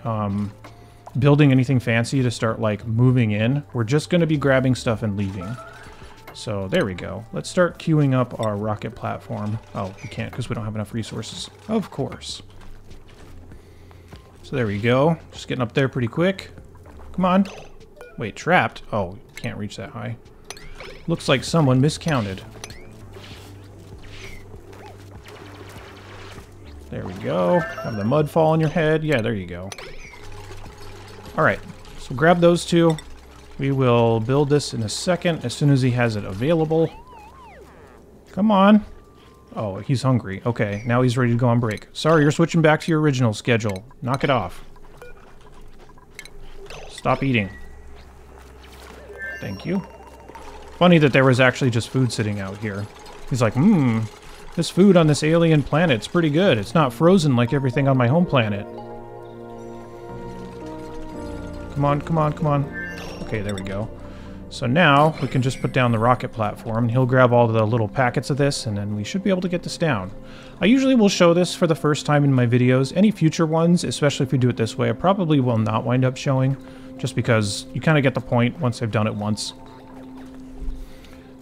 building anything fancy to start like moving in. We're just going to be grabbing stuff and leaving. So there we go. Let's start queuing up our rocket platform. Oh, we can't because we don't have enough resources. Of course. So there we go. Just getting up there pretty quick. Come on. Wait, trapped? Oh, can't reach that high. Looks like someone miscounted. There we go. Have the mud fall on your head. Yeah, there you go. Alright, so grab those 2. We will build this in a second as soon as he has it available. Come on. Oh, he's hungry. Okay, now he's ready to go on break. Sorry, you're switching back to your original schedule. Knock it off. Stop eating. Thank you. Funny that there was actually just food sitting out here. He's like, this food on this alien planet's pretty good. It's not frozen like everything on my home planet. Come on, come on, come on. Okay, there we go. So now we can just put down the rocket platform, and he'll grab all the little packets of this, and then we should be able to get this down. I usually will show this for the first time in my videos. Any future ones, especially if we do it this way, I probably will not wind up showing, just because you kind of get the point once I've done it once.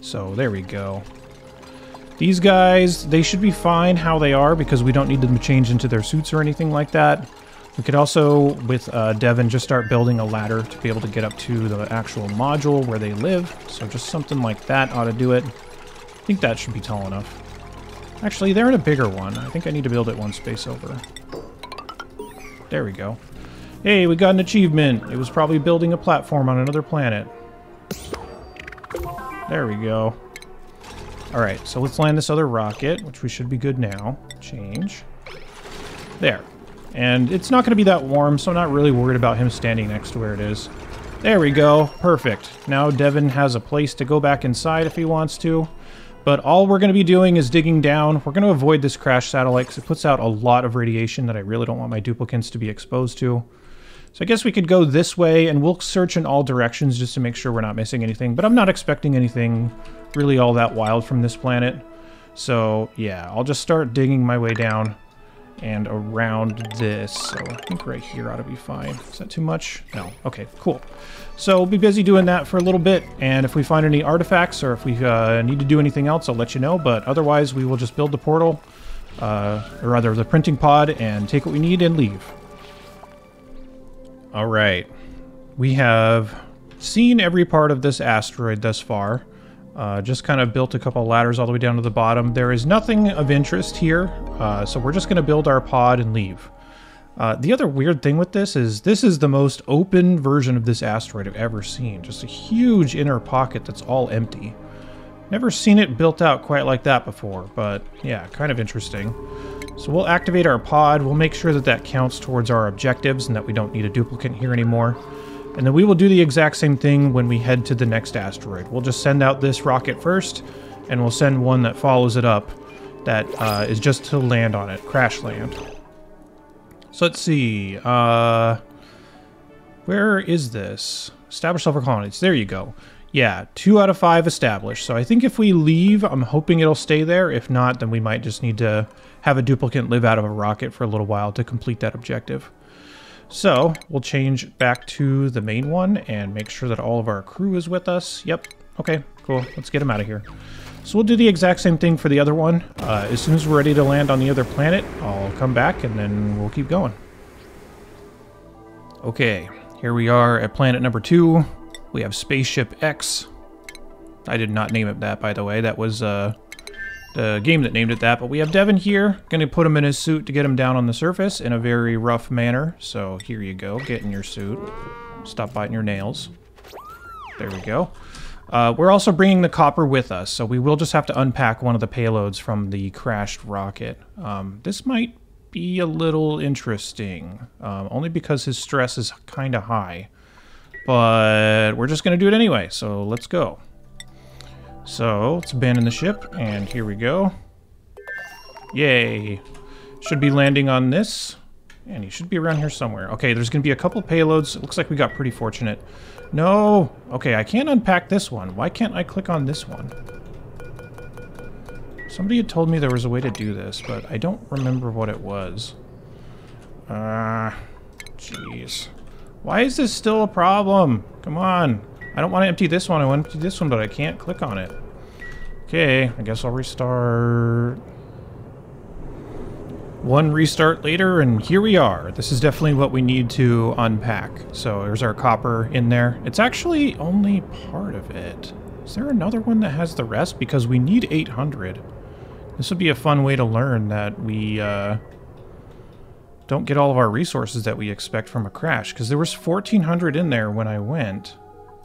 So there we go. These guys, they should be fine how they are because we don't need them to change into their suits or anything like that. We could also, with Devin, just start building a ladder to be able to get up to the actual module where they live. So just something like that ought to do it. I think that should be tall enough. Actually, they're in a bigger one. I think I need to build it one space over. There we go. Hey, we got an achievement. It was probably building a platform on another planet. There we go. Alright, so let's land this other rocket, which we should be good now. Change. There. And it's not going to be that warm, so I'm not really worried about him standing next to where it is. There we go. Perfect. Now Devin has a place to go back inside if he wants to. But all we're going to be doing is digging down. We're going to avoid this crash satellite because it puts out a lot of radiation that I really don't want my duplicants to be exposed to. So I guess we could go this way, and we'll search in all directions just to make sure we're not missing anything. But I'm not expecting anything really all that wild from this planet. So yeah, I'll just start digging my way down and around this. So I think right here ought to be fine. Is that too much? No. Okay, cool. So we'll be busy doing that for a little bit, and if we find any artifacts or if we need to do anything else, I'll let you know. But otherwise, we will just build the portal, or rather the printing pod, and take what we need and leave. All right. We have seen every part of this asteroid thus far. Just kind of built a couple ladders all the way down to the bottom. There is nothing of interest here, so we're just going to build our pod and leave. The other weird thing with this is the most open version of this asteroid I've ever seen. Just a huge inner pocket that's all empty. Never seen it built out quite like that before, but yeah, kind of interesting. So we'll activate our pod. We'll make sure that that counts towards our objectives and that we don't need a duplicate here anymore. And then we will do the exact same thing when we head to the next asteroid. We'll just send out this rocket first, and we'll send one that follows it up that is just to land on it, crash land. So let's see, where is this? Establish sulfur colonies, there you go. Yeah, 2 out of 5 established. So I think if we leave, I'm hoping it'll stay there. If not, then we might just need to have a duplicate live out of a rocket for a little while to complete that objective. So we'll change back to the main one and make sure that all of our crew is with us. Yep, okay, cool, let's get them out of here. So we'll do the exact same thing for the other one. As soon as we're ready to land on the other planet, I'll come back and then we'll keep going. Okay, here we are at planet number 2. We have Spaceship X. I did not name it that, by the way. That was the game that named it that. But we have Devin here. Going to put him in his suit to get him down on the surface in a very rough manner. So here you go. Get in your suit. Stop biting your nails. There we go. We're also bringing the copper with us, so we will just have to unpack one of the payloads from the crashed rocket. This might be a little interesting, only because his stress is kind of high. But we're just going to do it anyway, so let's go. So let's abandon the ship, and here we go. Yay. Should be landing on this, and he should be around here somewhere. Okay, there's going to be a couple payloads. It looks like we got pretty fortunate. No! Okay, I can't unpack this one. Why can't I click on this one? Somebody had told me there was a way to do this, but I don't remember what it was. Jeez. Why is this still a problem? Come on. I don't want to empty this one. I want to empty this one, but I can't click on it. Okay, I guess I'll restart. One restart later, and here we are. This is definitely what we need to unpack. So there's our copper in there. It's actually only part of it. Is there another one that has the rest? Because we need 800. This would be a fun way to learn that we don't get all of our resources that we expect from a crash. Because there was 1,400 in there when I went.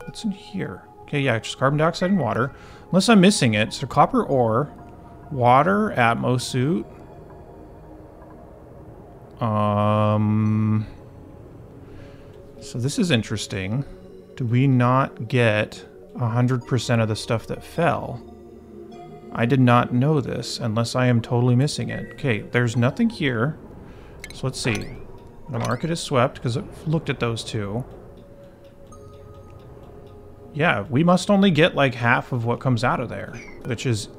What's in here? Okay, yeah, just carbon dioxide and water. Unless I'm missing it. So copper ore, water, Atmo suit. So this is interesting. Do we not get 100% of the stuff that fell? I did not know this, unless I am totally missing it. Okay, there's nothing here. So let's see. The market is swept, because I've looked at those two. Yeah, we must only get like half of what comes out of there, which is,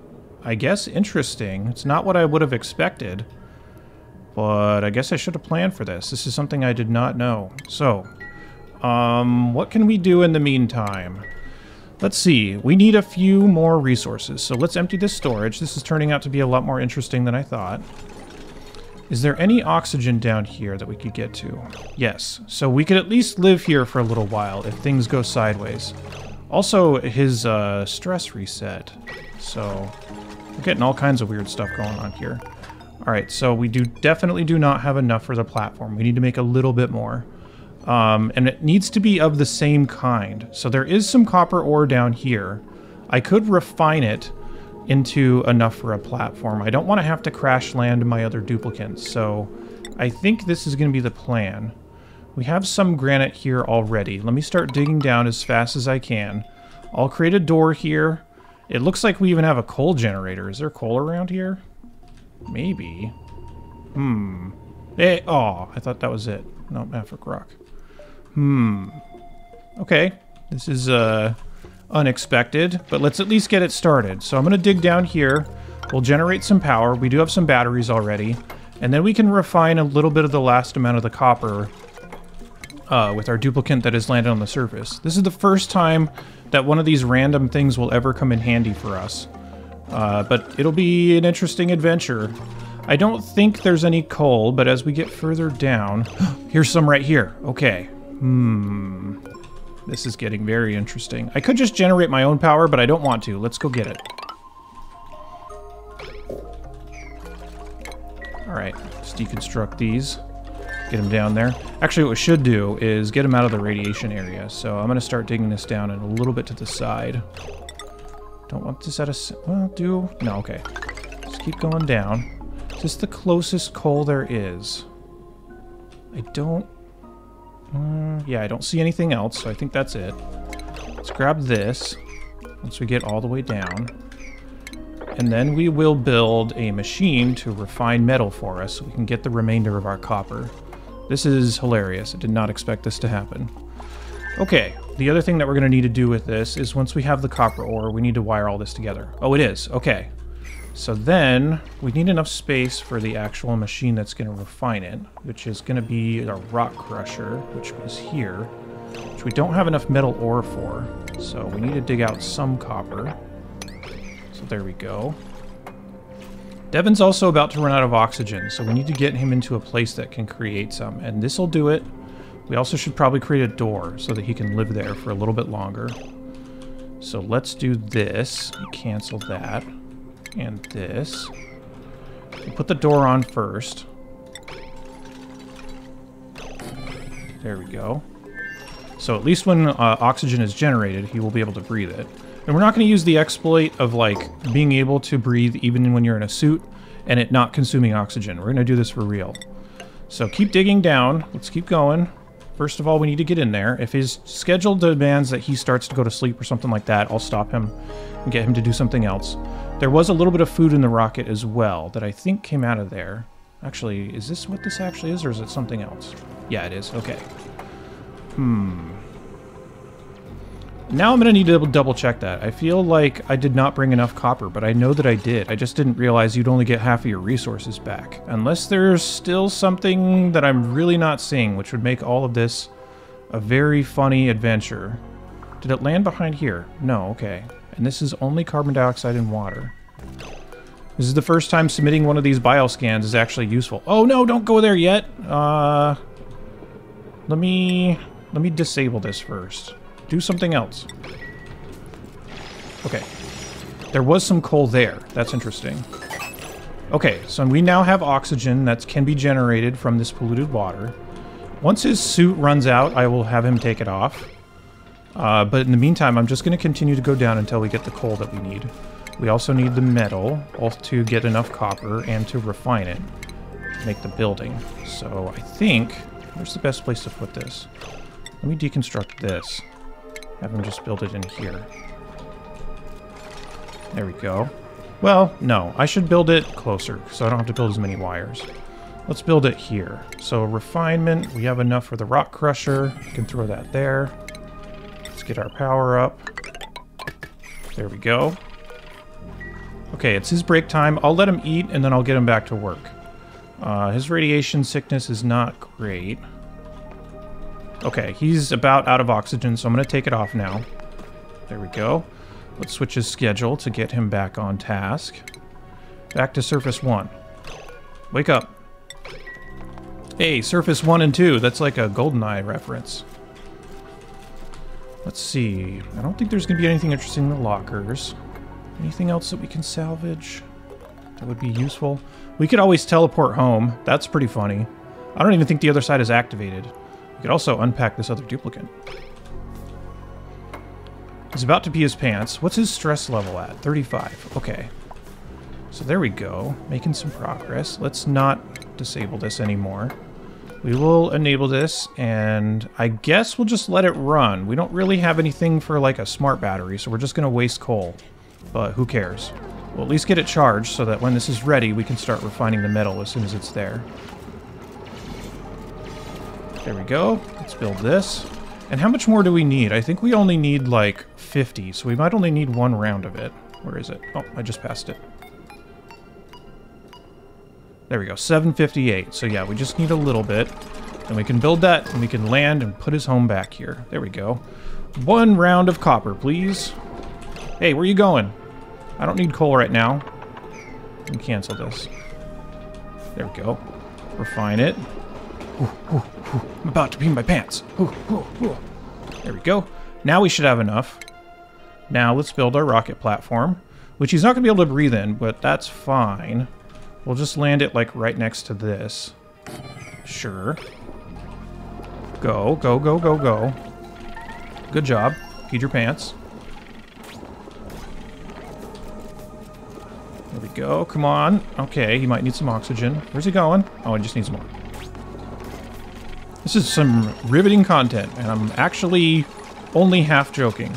I guess, interesting. It's not what I would have expected. But I guess I should have planned for this. This is something I did not know. So, what can we do in the meantime? Let's see. We need a few more resources. So let's empty this storage. This is turning out to be a lot more interesting than I thought. Is there any oxygen down here that we could get to? Yes. So we could at least live here for a little while if things go sideways. Also, his stress reset. So we're getting all kinds of weird stuff going on here. Alright, so we definitely do not have enough for the platform. We need to make a little bit more. And it needs to be of the same kind. So there is some copper ore down here. I could refine it into enough for a platform. I don't want to have to crash land my other duplicates, so I think this is going to be the plan. We have some granite here already. Let me start digging down as fast as I can. I'll create a door here. It looks like we even have a coal generator. Is there coal around here? Maybe. Hey, oh, I thought that was it. No, Maverick Rock. Okay, this is unexpected, but let's at least get it started. So I'm going to dig down here. We'll generate some power. We do have some batteries already. And then we can refine a little bit of the last amount of the copper with our duplicant that has landed on the surface. This is the first time that one of these random things will ever come in handy for us. But it'll be an interesting adventure. I don't think there's any coal, but as we get further down... Here's some right here. Okay. This is getting very interesting. I could just generate my own power, but I don't want to. Let's go get it. Alright, let's deconstruct these. Get them down there. Actually, what we should do is get them out of the radiation area. So I'm going to start digging this down and a little bit to the side. Don't want this at a... Well, do... No, okay. Just keep going down. Is this the closest coal there is? I don't... yeah, I don't see anything else, so I think that's it. Let's grab this once we get all the way down. And then we will build a machine to refine metal for us so we can get the remainder of our copper. This is hilarious. I did not expect this to happen. Okay, the other thing that we're going to need to do with this is once we have the copper ore, we need to wire all this together. Oh, it is. Okay. So then we need enough space for the actual machine that's going to refine it, which is going to be our rock crusher, which was here, which we don't have enough metal ore for. So we need to dig out some copper. So there we go. Devin's also about to run out of oxygen, so we need to get him into a place that can create some, and this will do it. We also should probably create a door so that he can live there for a little bit longer. So let's do this. Cancel that. And this. We'll put the door on first. There we go. So at least when oxygen is generated, he will be able to breathe it. And we're not going to use the exploit of, like, being able to breathe even when you're in a suit and it not consuming oxygen. We're going to do this for real. So keep digging down. Let's keep going. First of all, we need to get in there. If his schedule demands that he starts to go to sleep or something like that, I'll stop him and get him to do something else. There was a little bit of food in the rocket as well that I think came out of there. Actually, is this what this actually is, or is it something else? Yeah, it is. Okay. Now I'm going to need to double check that. I feel like I did not bring enough copper, but I know that I did. I just didn't realize you'd only get half of your resources back. Unless there's still something that I'm really not seeing, which would make all of this a very funny adventure. Did it land behind here? No, okay. And this is only carbon dioxide and water. This is the first time submitting one of these bioscans is actually useful. Oh no, don't go there yet! Let me disable this first. Do something else. Okay. There was some coal there. That's interesting. Okay, so we now have oxygen that can be generated from this polluted water. Once his suit runs out, I will have him take it off. But in the meantime, I'm just going to continue to go down until we get the coal that we need. We also need the metal, both to get enough copper and to refine it to make the building. So I think... Where's the best place to put this? Let me deconstruct this. Have him just build it in here. There we go. Well, no. I should build it closer, so I don't have to build as many wires. Let's build it here. So refinement, we have enough for the rock crusher. We can throw that there. Let's get our power up. There we go. Okay, it's his break time. I'll let him eat, and then I'll get him back to work. His radiation sickness is not great. Okay, he's about out of oxygen, so I'm going to take it off now. There we go. Let's switch his schedule to get him back on task. Back to Surface 1. Wake up. Hey, Surface 1 and 2. That's like a GoldenEye reference. Let's see. I don't think there's going to be anything interesting in the lockers. Anything else that we can salvage that would be useful? We could always teleport home. That's pretty funny. I don't even think the other side is activated. We could also unpack this other duplicate. He's about to pee his pants. What's his stress level at? 35. Okay. So there we go. Making some progress. Let's not disable this anymore. We will enable this, and I guess we'll just let it run. We don't really have anything for like a smart battery, so we're just going to waste coal. But who cares? We'll at least get it charged so that when this is ready, we can start refining the metal as soon as it's there. There we go. Let's build this. And how much more do we need? I think we only need like 50, so we might only need one round of it. Where is it? Oh, I just passed it. There we go, 758. So yeah, we just need a little bit. And we can build that, and we can land and put his home back here. There we go. One round of copper, please. Hey, where are you going? I don't need coal right now. Let me cancel this. There we go. Refine it. I'm about to pee my pants. There we go. Now we should have enough. Now let's build our rocket platform, which he's not going to be able to breathe in, but that's fine. We'll just land it like right next to this. Sure. Go, go, go, go, go. Good job. Peed your pants. There we go. Come on. Okay, he might need some oxygen. Where's he going? Oh, he just needs more. This is some riveting content, and I'm actually only half joking,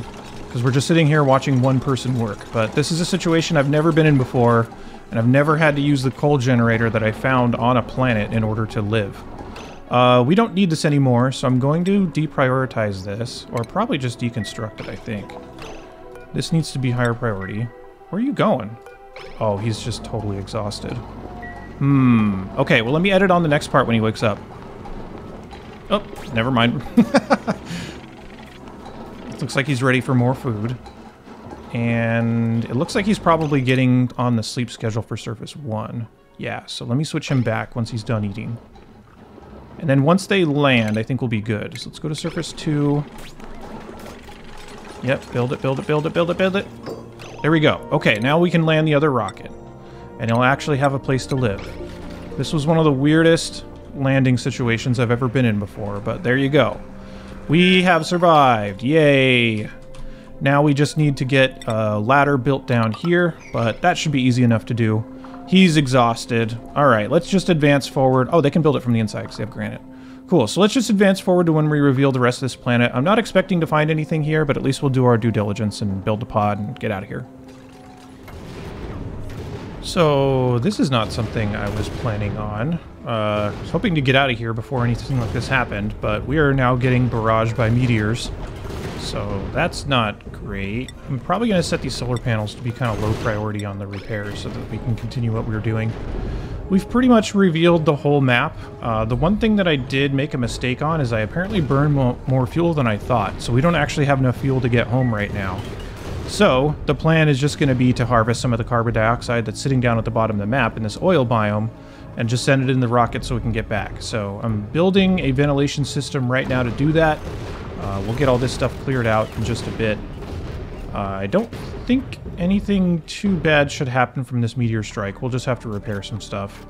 because we're just sitting here watching one person work. But this is a situation I've never been in before, and I've never had to use the coal generator that I found on a planet in order to live. We don't need this anymore, so I'm going to deprioritize this, or probably just deconstruct it, I think. This needs to be higher priority. Where are you going? Oh, he's just totally exhausted. Okay, well let me edit on the next part when he wakes up. Oh, never mind. It looks like he's ready for more food. And it looks like he's probably getting on the sleep schedule for Surface 1. Yeah, so let me switch him back once he's done eating. And then once they land, I think we'll be good. So let's go to Surface 2. Yep, build it, build it, build it, build it, build it. There we go. Okay, now we can land the other rocket. And he'll actually have a place to live. This was one of the weirdest landing situations I've ever been in before, but there you go. We have survived. Yay! Now we just need to get a ladder built down here, but that should be easy enough to do. He's exhausted. Alright, let's just advance forward. Oh, they can build it from the inside because they have granite. Cool, so let's just advance forward to when we reveal the rest of this planet. I'm not expecting to find anything here, but at least we'll do our due diligence and build a pod and get out of here. So, this is not something I was planning on. I was hoping to get out of here before anything like this happened, but we are now getting barraged by meteors. So, that's not great. I'm probably going to set these solar panels to be kind of low priority on the repairs so that we can continue what we're doing. We've pretty much revealed the whole map. The one thing that I did make a mistake on is I apparently burned more fuel than I thought, so we don't actually have enough fuel to get home right now. So, the plan is just going to be to harvest some of the carbon dioxide that's sitting down at the bottom of the map in this oil biome, and just send it in the rocket so we can get back. So, I'm building a ventilation system right now to do that. We'll get all this stuff cleared out in just a bit. I don't think anything too bad should happen from this meteor strike. We'll just have to repair some stuff.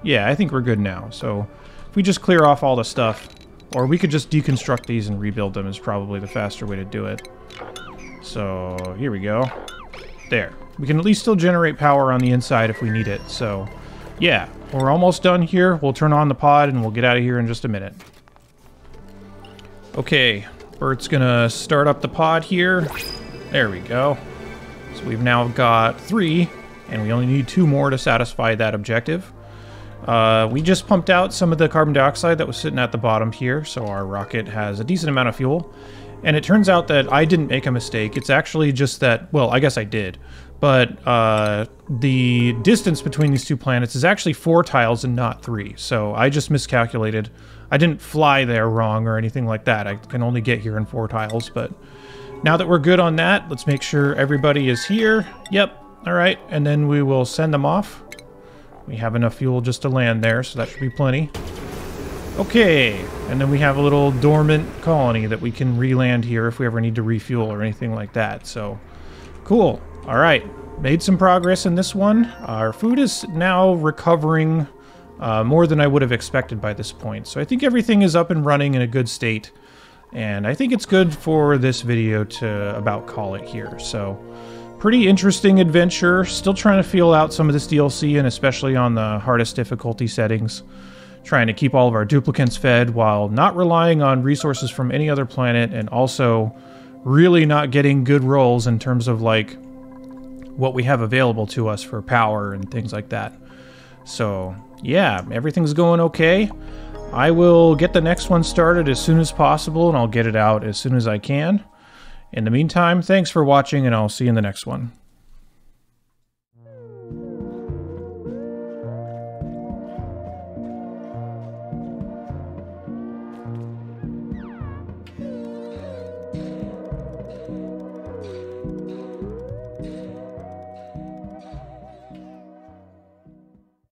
Yeah, I think we're good now. So, if we just clear off all the stuff, or we could just deconstruct these and rebuild them is probably the faster way to do it. So, here we go. There. We can at least still generate power on the inside if we need it. So, yeah, we're almost done here. We'll turn on the pod and we'll get out of here in just a minute. Okay, Bert's gonna start up the pod here. There we go. So we've now got 3, and we only need 2 more to satisfy that objective. We just pumped out some of the carbon dioxide that was sitting at the bottom here, so our rocket has a decent amount of fuel. And it turns out that I didn't make a mistake. It's actually just that, well, I guess I did. But the distance between these 2 planets is actually 4 tiles and not 3. So I just miscalculated. I didn't fly there wrong or anything like that. I can only get here in 4 tiles. But now that we're good on that, let's make sure everybody is here. Yep. All right. And then we will send them off. We have enough fuel just to land there, so that should be plenty. Okay, and then we have a little dormant colony that we can re-land here if we ever need to refuel or anything like that. So, cool. All right, made some progress in this one. Our food is now recovering more than I would have expected by this point. So I think everything is up and running in a good state. And I think it's good for this video to about call it here. So, pretty interesting adventure. Still trying to feel out some of this DLC, and especially on the hardest difficulty settings. Trying to keep all of our duplicants fed while not relying on resources from any other planet, and also really not getting good rolls in terms of like what we have available to us for power and things like that. So yeah, everything's going okay. I will get the next one started as soon as possible, and I'll get it out as soon as I can. In the meantime, thanks for watching, and I'll see you in the next one.